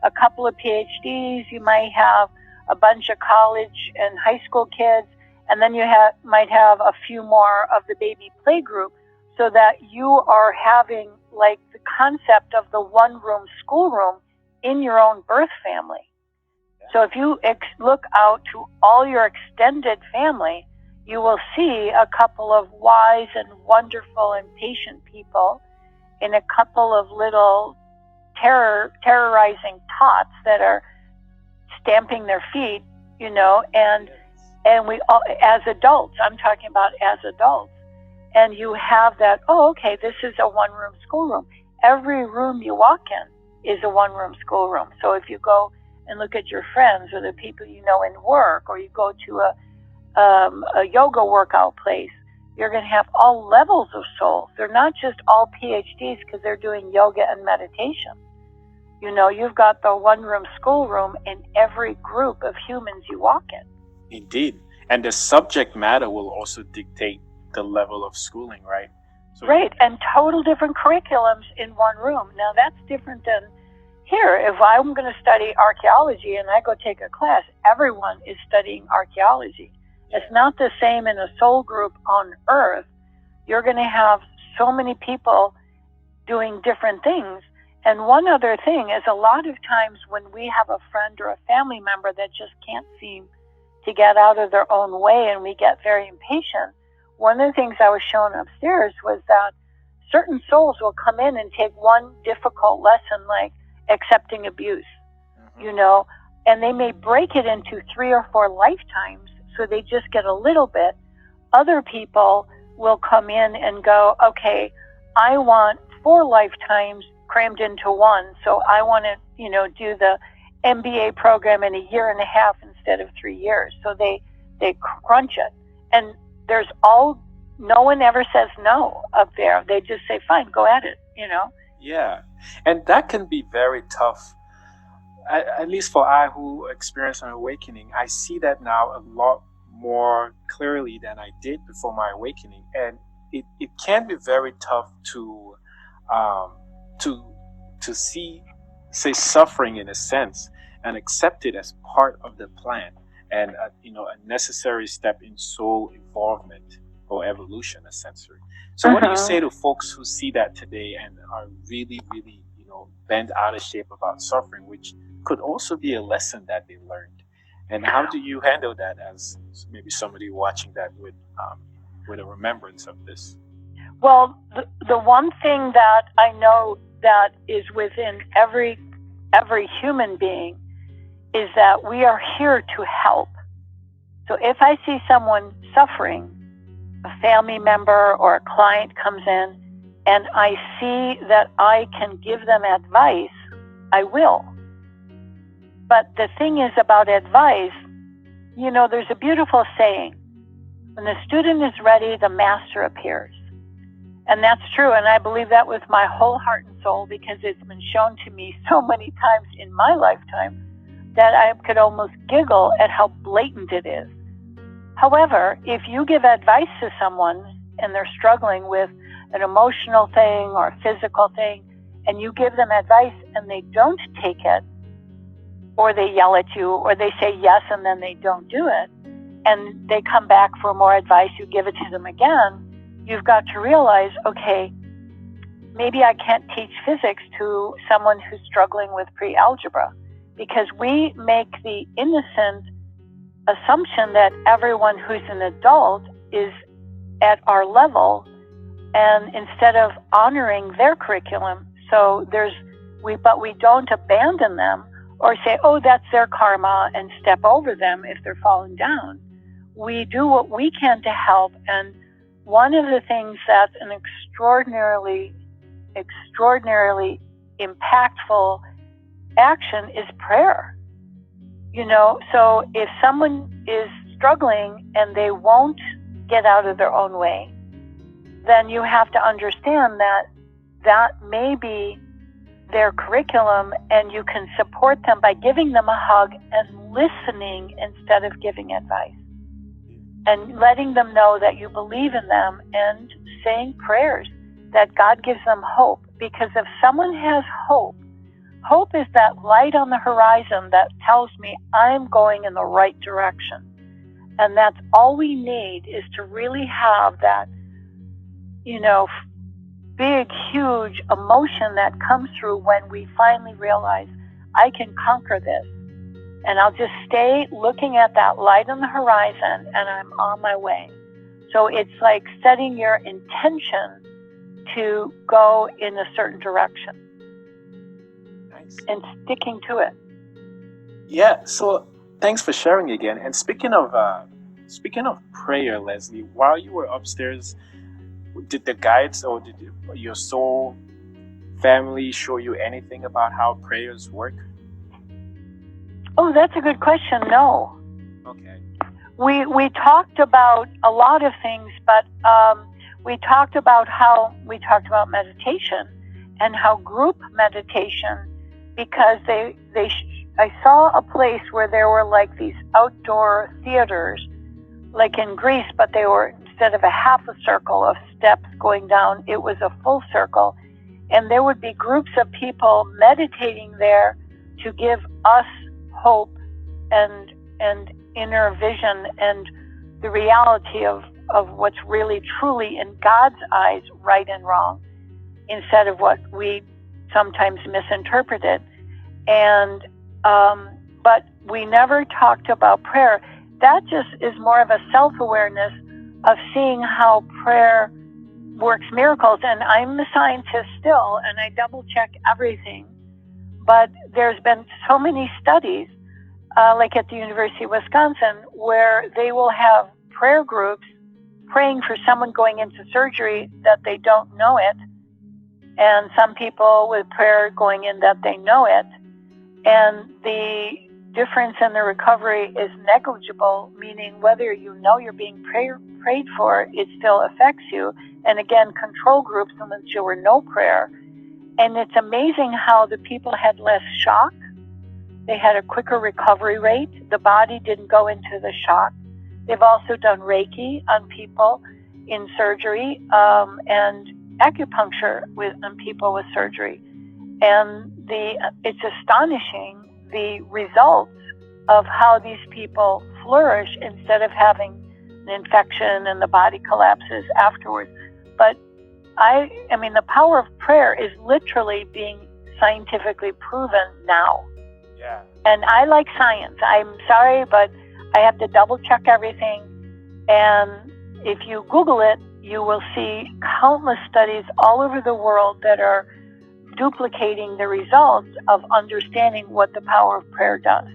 a couple of PhDs, you might have a bunch of college and high school kids, and then you might have a few more of the baby play group, so that you are having like the concept of the one-room schoolroom in your own birth family. So if you look out to all your extended family, you will see a couple of wise and wonderful and patient people in a couple of little terrorizing tots that are stamping their feet, and we all, as adults, I'm talking about as adults, and you have that, okay, this is a one-room schoolroom. Every room you walk in is a one-room schoolroom. So if you go and look at your friends or the people you know in work, or you go to a yoga workout place, you're going to have all levels of souls. They're not just all PhDs because they're doing yoga and meditation. You've got the one-room schoolroom in every group of humans you walk in. Indeed. And the subject matter will also dictate the level of schooling, right? So right, and total different curriculums in one room. Now, that's different than here. If I'm going to study archaeology and I go take a class, everyone is studying archaeology. Yeah. It's not the same in a soul group on Earth. You're going to have so many people doing different things. And one other thing is, a lot of times when we have a friend or a family member that just can't seem to get out of their own way and we get very impatient, one of the things I was shown upstairs was that certain souls will come in and take one difficult lesson, like accepting abuse, and they may break it into 3 or 4 lifetimes, so they just get a little bit. Other people will come in and go, okay, I want 4 lifetimes crammed into one, so I want to, do the MBA program in 1.5 years instead of 3 years. So they crunch it, and no one ever says no up there. They just say, fine, go at it, Yeah, and that can be very tough. At least for I who experienced an awakening, I see that now a lot more clearly than I did before my awakening, and it can be very tough to see, say, suffering in a sense and accept it as part of the plan. and a necessary step in soul involvement or evolution, essentially. So what do you say to folks who see that today and are really, really, bent out of shape about suffering, which could also be a lesson that they learned? And how do you handle that as maybe somebody watching that with a remembrance of this? Well, the one thing that I know that is within every human being is that we are here to help. So if I see someone suffering, a family member or a client comes in, and I see that I can give them advice, I will. But the thing is about advice, there's a beautiful saying, when the student is ready, the master appears. And that's true, and I believe that with my whole heart and soul, because it's been shown to me so many times in my lifetime that I could almost giggle at how blatant it is. However, if you give advice to someone and they're struggling with an emotional thing or a physical thing, and you give them advice and they don't take it, or they yell at you, or they say yes and then they don't do it, and they come back for more advice, you give it to them again, you've got to realize, okay, maybe I can't teach physics to someone who's struggling with pre-algebra, because we make the innocent assumption that everyone who's an adult is at our level, and instead of honoring their curriculum, but we don't abandon them or say, oh, that's their karma, and step over them if they're falling down. We do what we can to help, and one of the things that's an extraordinarily impactful action is prayer. So if someone is struggling and they won't get out of their own way, then you have to understand that may be their curriculum, and you can support them by giving them a hug and listening instead of giving advice, and letting them know that you believe in them, and saying prayers that God gives them hope. Because if someone has hope is that light on the horizon that tells me I'm going in the right direction. And that's all we need, is to really have that, big, huge emotion that comes through when we finally realize I can conquer this. And I'll just stay looking at that light on the horizon, and I'm on my way. So it's like setting your intention to go in a certain direction. Nice. And sticking to it. Yeah, so thanks for sharing again. And speaking of prayer, Lesley, while you were upstairs, did the guides or did your soul family show you anything about how prayers work? Oh, that's a good question. No. Okay. We talked about a lot of things, but we talked about meditation and how group meditation, because I saw a place where there were like these outdoor theaters, like in Greece, but they were, instead of a half a circle of steps going down, it was a full circle. And there would be groups of people meditating there to give us hope and inner vision and the reality of what's really truly in God's eyes right and wrong, instead of what we sometimes misinterpret it. And but we never talked about prayer. That just is more of a self-awareness of seeing how prayer works miracles. And I'm a scientist still, and I double-check everything. But there's been so many studies, like at the University of Wisconsin, where they will have prayer groups praying for someone going into surgery that they don't know it, and some people with prayer going in that they know it. And the difference in the recovery is negligible, meaning whether you know you're being prayed for, it still affects you. And again, control groups in which there were no prayer. And it's amazing how the people had less shock. They had a quicker recovery rate. The body didn't go into the shock. They've also done Reiki on people in surgery, and acupuncture on people with surgery. And it's astonishing the results of how these people flourish instead of having an infection and the body collapses afterwards. But I mean, the power of prayer is literally being scientifically proven now. Yeah. And I like science. I'm sorry, but I have to double check everything. And if you Google it, you will see countless studies all over the world that are duplicating the results of understanding what the power of prayer does.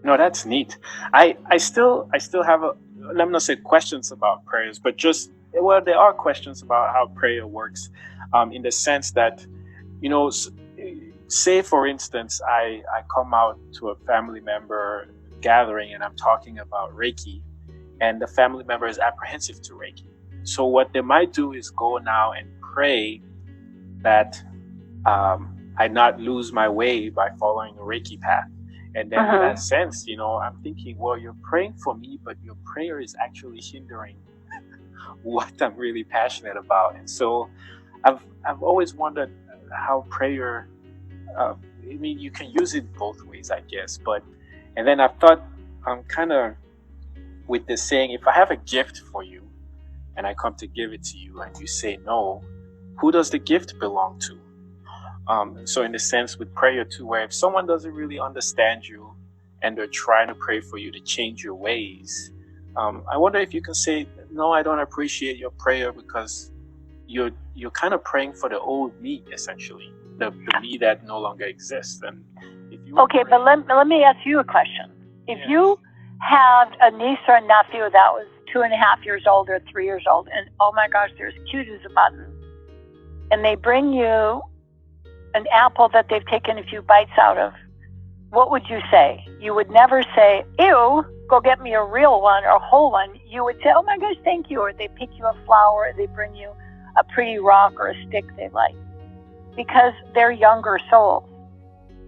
No, that's neat. I still have let me not say questions about prayers, but just, well, there are questions about how prayer works, in the sense that, you know, say for instance, I come out to a family member gathering and I'm talking about Reiki, and the family member is apprehensive to Reiki. So what they might do is go now and pray that I not lose my way by following a Reiki path. And then in that sense, you know, I'm thinking, well, you're praying for me, but your prayer is actually hindering what I'm really passionate about. And so I've always wondered how prayer, I mean, you can use it both ways, I guess. And then I thought, kind of with this saying, if I have a gift for you and I come to give it to you and you say no, who does the gift belong to? So in the sense with prayer too, where if someone doesn't really understand you and they're trying to pray for you to change your ways, I wonder if you can say, no, I don't appreciate your prayer because you're kind of praying for the old me, essentially, the me that no longer exists. And if you but let me ask you a question. If you had a niece or a nephew that was 2.5 years old or 3 years old, and oh my gosh, they're as cute as a button, and they bring you an apple that they've taken a few bites out of, what would you say? You would never say, ew, go get me a real one or a whole one. You would say, oh my gosh, thank you. Or they pick you a flower, or they bring you a pretty rock or a stick they like, because they're younger souls.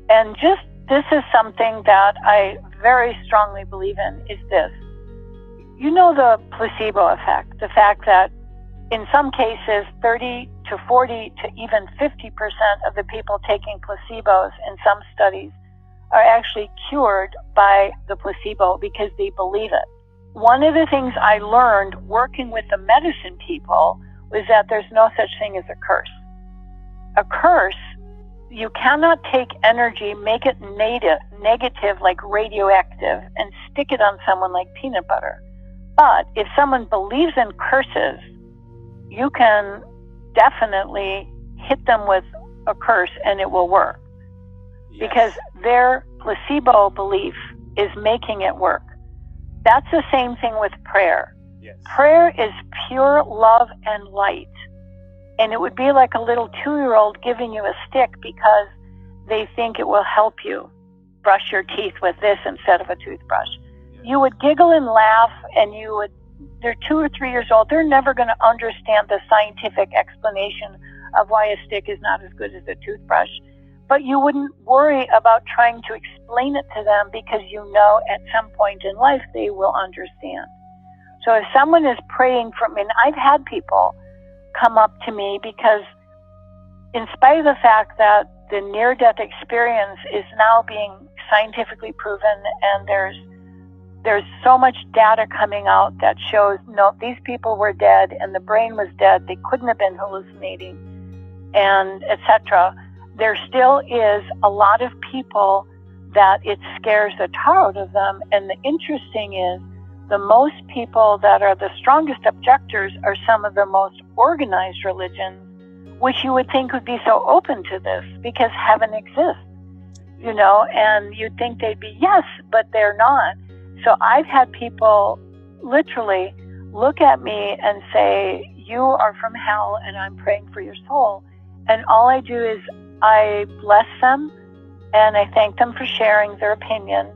And just, this is something that I very strongly believe in, is this. You know, the placebo effect, the fact that in some cases, 30 to 40 to even 50% of the people taking placebos in some studies are actually cured by the placebo because they believe it. One of the things I learned working with the medicine people was that there's no such thing as a curse. A curse, you cannot take energy, make it negative like radioactive, and stick it on someone like peanut butter. But if someone believes in curses, you can definitely hit them with a curse and it will work. Yes. Because their placebo belief is making it work. That's the same thing with prayer. Yes. Prayer is pure love and light. And it would be like a little 2-year-old giving you a stick because they think it will help you brush your teeth with this instead of a toothbrush. Yes. You would giggle and laugh, and they're 2 or 3 years old. They're never going to understand the scientific explanation of why a stick is not as good as a toothbrush. But you wouldn't worry about trying to explain it to them because you know at some point in life they will understand. So if someone is praying for me, and I've had people come up to me because in spite of the fact that the near-death experience is now being scientifically proven, and there's so much data coming out that shows, no, these people were dead and the brain was dead, they couldn't have been hallucinating, and etc. There still is a lot of people that it scares the tar out of them. And the interesting is, the most people that are the strongest objectors are some of the most organized religions, which you would think would be so open to this because heaven exists, you know, and you'd think they'd be, yes, but they're not. So I've had people literally look at me and say, you are from hell and I'm praying for your soul. And all I do is I bless them and I thank them for sharing their opinion,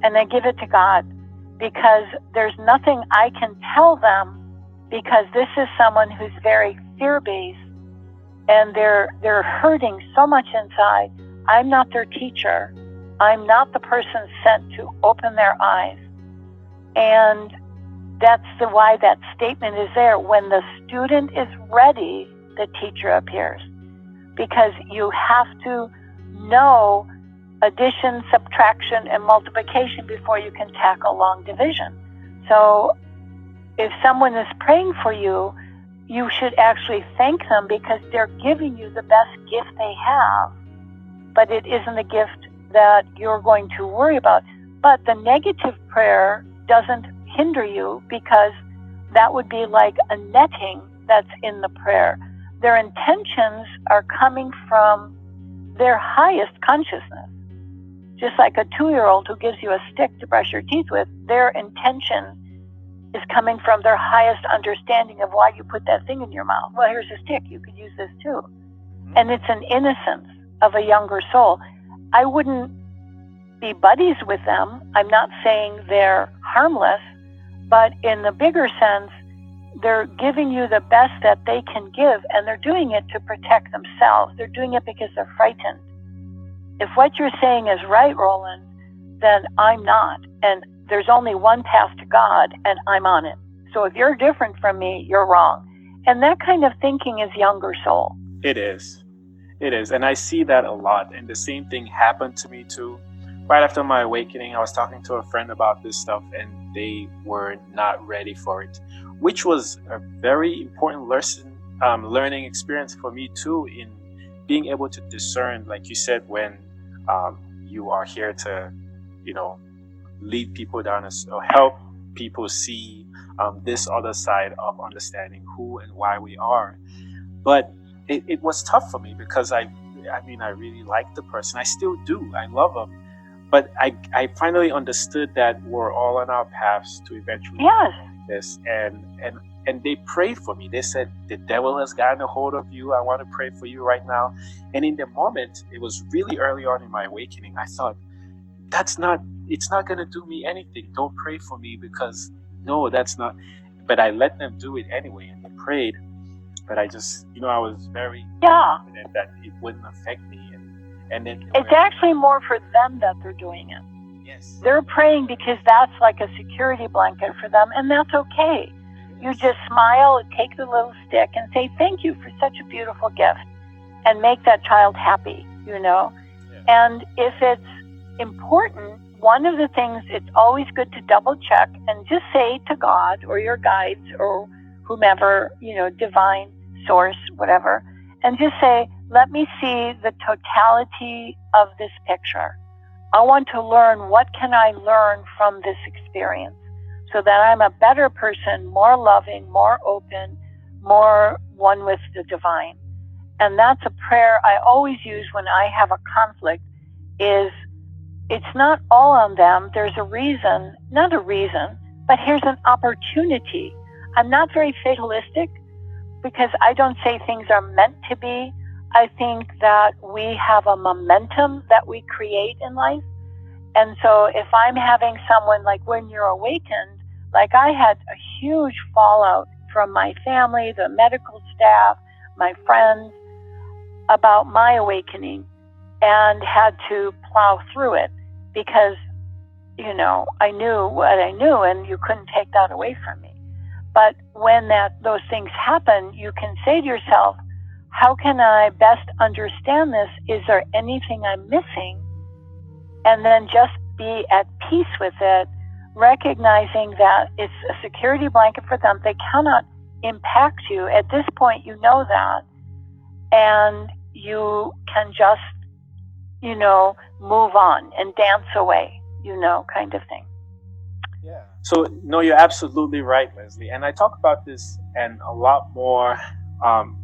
and I give it to God, because there's nothing I can tell them, because this is someone who's very fear-based and they're hurting so much inside. I'm not their teacher. I'm not the person sent to open their eyes. And that's why that statement is there. When the student is ready, the teacher appears. Because you have to know addition, subtraction, and multiplication before you can tackle long division. So if someone is praying for you, you should actually thank them because they're giving you the best gift they have, but it isn't a gift that you're going to worry about. But the negative prayer doesn't hinder you because that would be like a netting that's in the prayer. Their intentions are coming from their highest consciousness. Just like a 2-year-old who gives you a stick to brush your teeth with, their intention is coming from their highest understanding of why you put that thing in your mouth. Well, here's a stick. You could use this too. And it's an innocence of a younger soul. I wouldn't be buddies with them. I'm not saying they're harmless, but in the bigger sense, they're giving you the best that they can give, and they're doing it to protect themselves. They're doing it because they're frightened. If what you're saying is right, Roland, then I'm not. And there's only one path to God, and I'm on it. So if you're different from me, you're wrong. And that kind of thinking is younger soul. It is. It is. And I see that a lot. And the same thing happened to me too. Right after my awakening, I was talking to a friend about this stuff, and they were not ready for it, which was a very important learning experience for me too, in being able to discern, like you said, when you are here to, lead people down or help people see this other side of understanding who and why we are. But it was tough for me because I really liked the person. I still do. I love them. But I finally understood that we're all on our paths to eventually do this. And they prayed for me. They said, the devil has gotten a hold of you. I want to pray for you right now. And in the moment, it was really early on in my awakening, I thought, it's not going to do me anything. Don't pray for me because, no, that's not. But I let them do it anyway, and they prayed. But I just, I was very confident that it wouldn't affect me. And then it's actually more for them that they're doing it. Yes. They're praying because that's like a security blanket for them, and that's okay. You just smile and take the little stick and say, thank you for such a beautiful gift, and make that child happy, Yeah. And if it's important, one of the things, it's always good to double check and just say to God or your guides or whomever, divine source, whatever, and just say, let me see the totality of this picture. I want to learn, what can I learn from this experience so that I'm a better person, more loving, more open, more one with the divine. And that's a prayer I always use when I have a conflict, is it's not all on them. There's a reason, not a reason, but here's an opportunity. I'm not very fatalistic because I don't say things are meant to be. I think that we have a momentum that we create in life. And so if I'm having someone, like when you're awakened, like I had a huge fallout from my family, the medical staff, my friends, about my awakening, and had to plow through it because, I knew what I knew, and you couldn't take that away from me. But when those things happen, you can say to yourself, how can I best understand this? Is there anything I'm missing? And then just be at peace with it, recognizing that it's a security blanket for them. They cannot impact you. At this point, you know that. And you can just, move on and dance away, kind of thing. Yeah. So, no, you're absolutely right, Leslie. And I talk about this and a lot more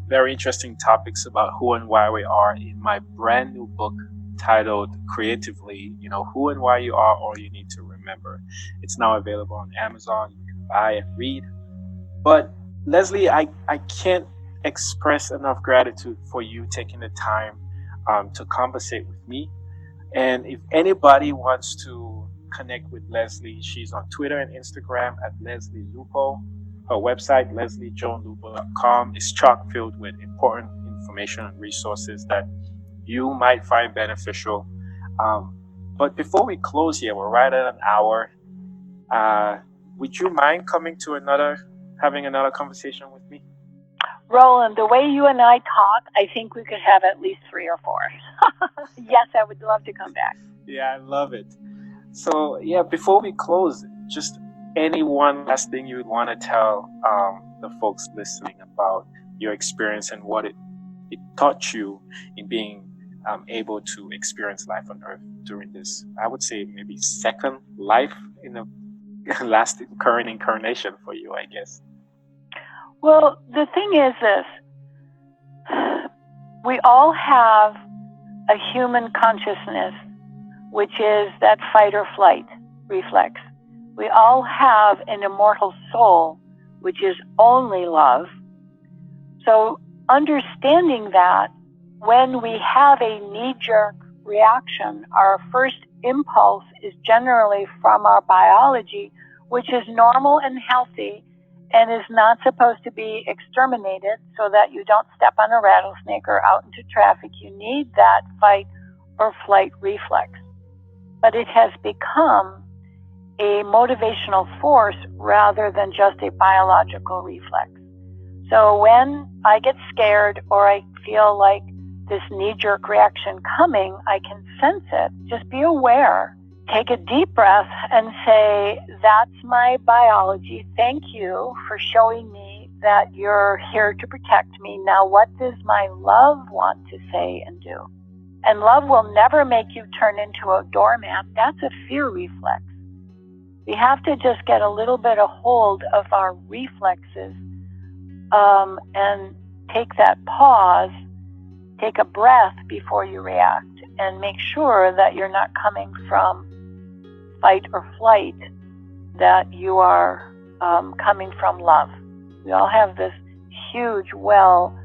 very interesting topics about who and why we are in my brand new book titled Creatively, Who and Why You Are All You Need to Remember. It's now available on Amazon. You can buy and read. But Leslie, I can't express enough gratitude for you taking the time to conversate with me. And if anybody wants to connect with Leslie, she's on Twitter and Instagram at Lesley Lupo. Her website, lesleyjohnlupo.com, is chock filled with important information and resources that you might find beneficial. But before we close here, we're right at an hour. Would you mind coming to having another conversation with me? Roland, the way you and I talk, I think we could have at least 3 or 4. Yes, I would love to come back. Yeah, I love it. So, yeah, before we close, just any one last thing you would want to tell the folks listening about your experience and what it taught you in being able to experience life on Earth during this, I would say, maybe second life in the last current incarnation for you, I guess. Well, the thing is this. We all have a human consciousness, which is that fight or flight reflex. We all have an immortal soul, which is only love. So understanding that when we have a knee-jerk reaction, our first impulse is generally from our biology, which is normal and healthy and is not supposed to be exterminated so that you don't step on a rattlesnake or out into traffic. You need that fight or flight reflex. But it has become a motivational force rather than just a biological reflex. So when I get scared or I feel like this knee-jerk reaction coming, I can sense it. Just be aware. Take a deep breath and say, that's my biology. Thank you for showing me that you're here to protect me. Now, what does my love want to say and do? And love will never make you turn into a doormat. That's a fear reflex. We have to just get a little bit of hold of our reflexes and take that pause, take a breath before you react, and make sure that you're not coming from fight or flight, that you are coming from love. We all have this huge well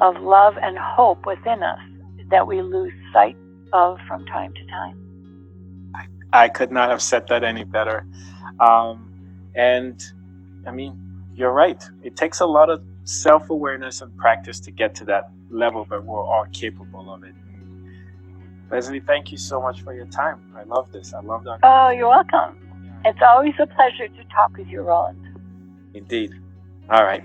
of love and hope within us that we lose sight of from time to time. I could not have said that any better. And I mean, you're right. It takes a lot of self-awareness and practice to get to that level, but we're all capable of it. Lesley, thank you so much for your time. I love this. I love that. Oh, you're welcome. It's always a pleasure to talk with you, Roland. Indeed. All right.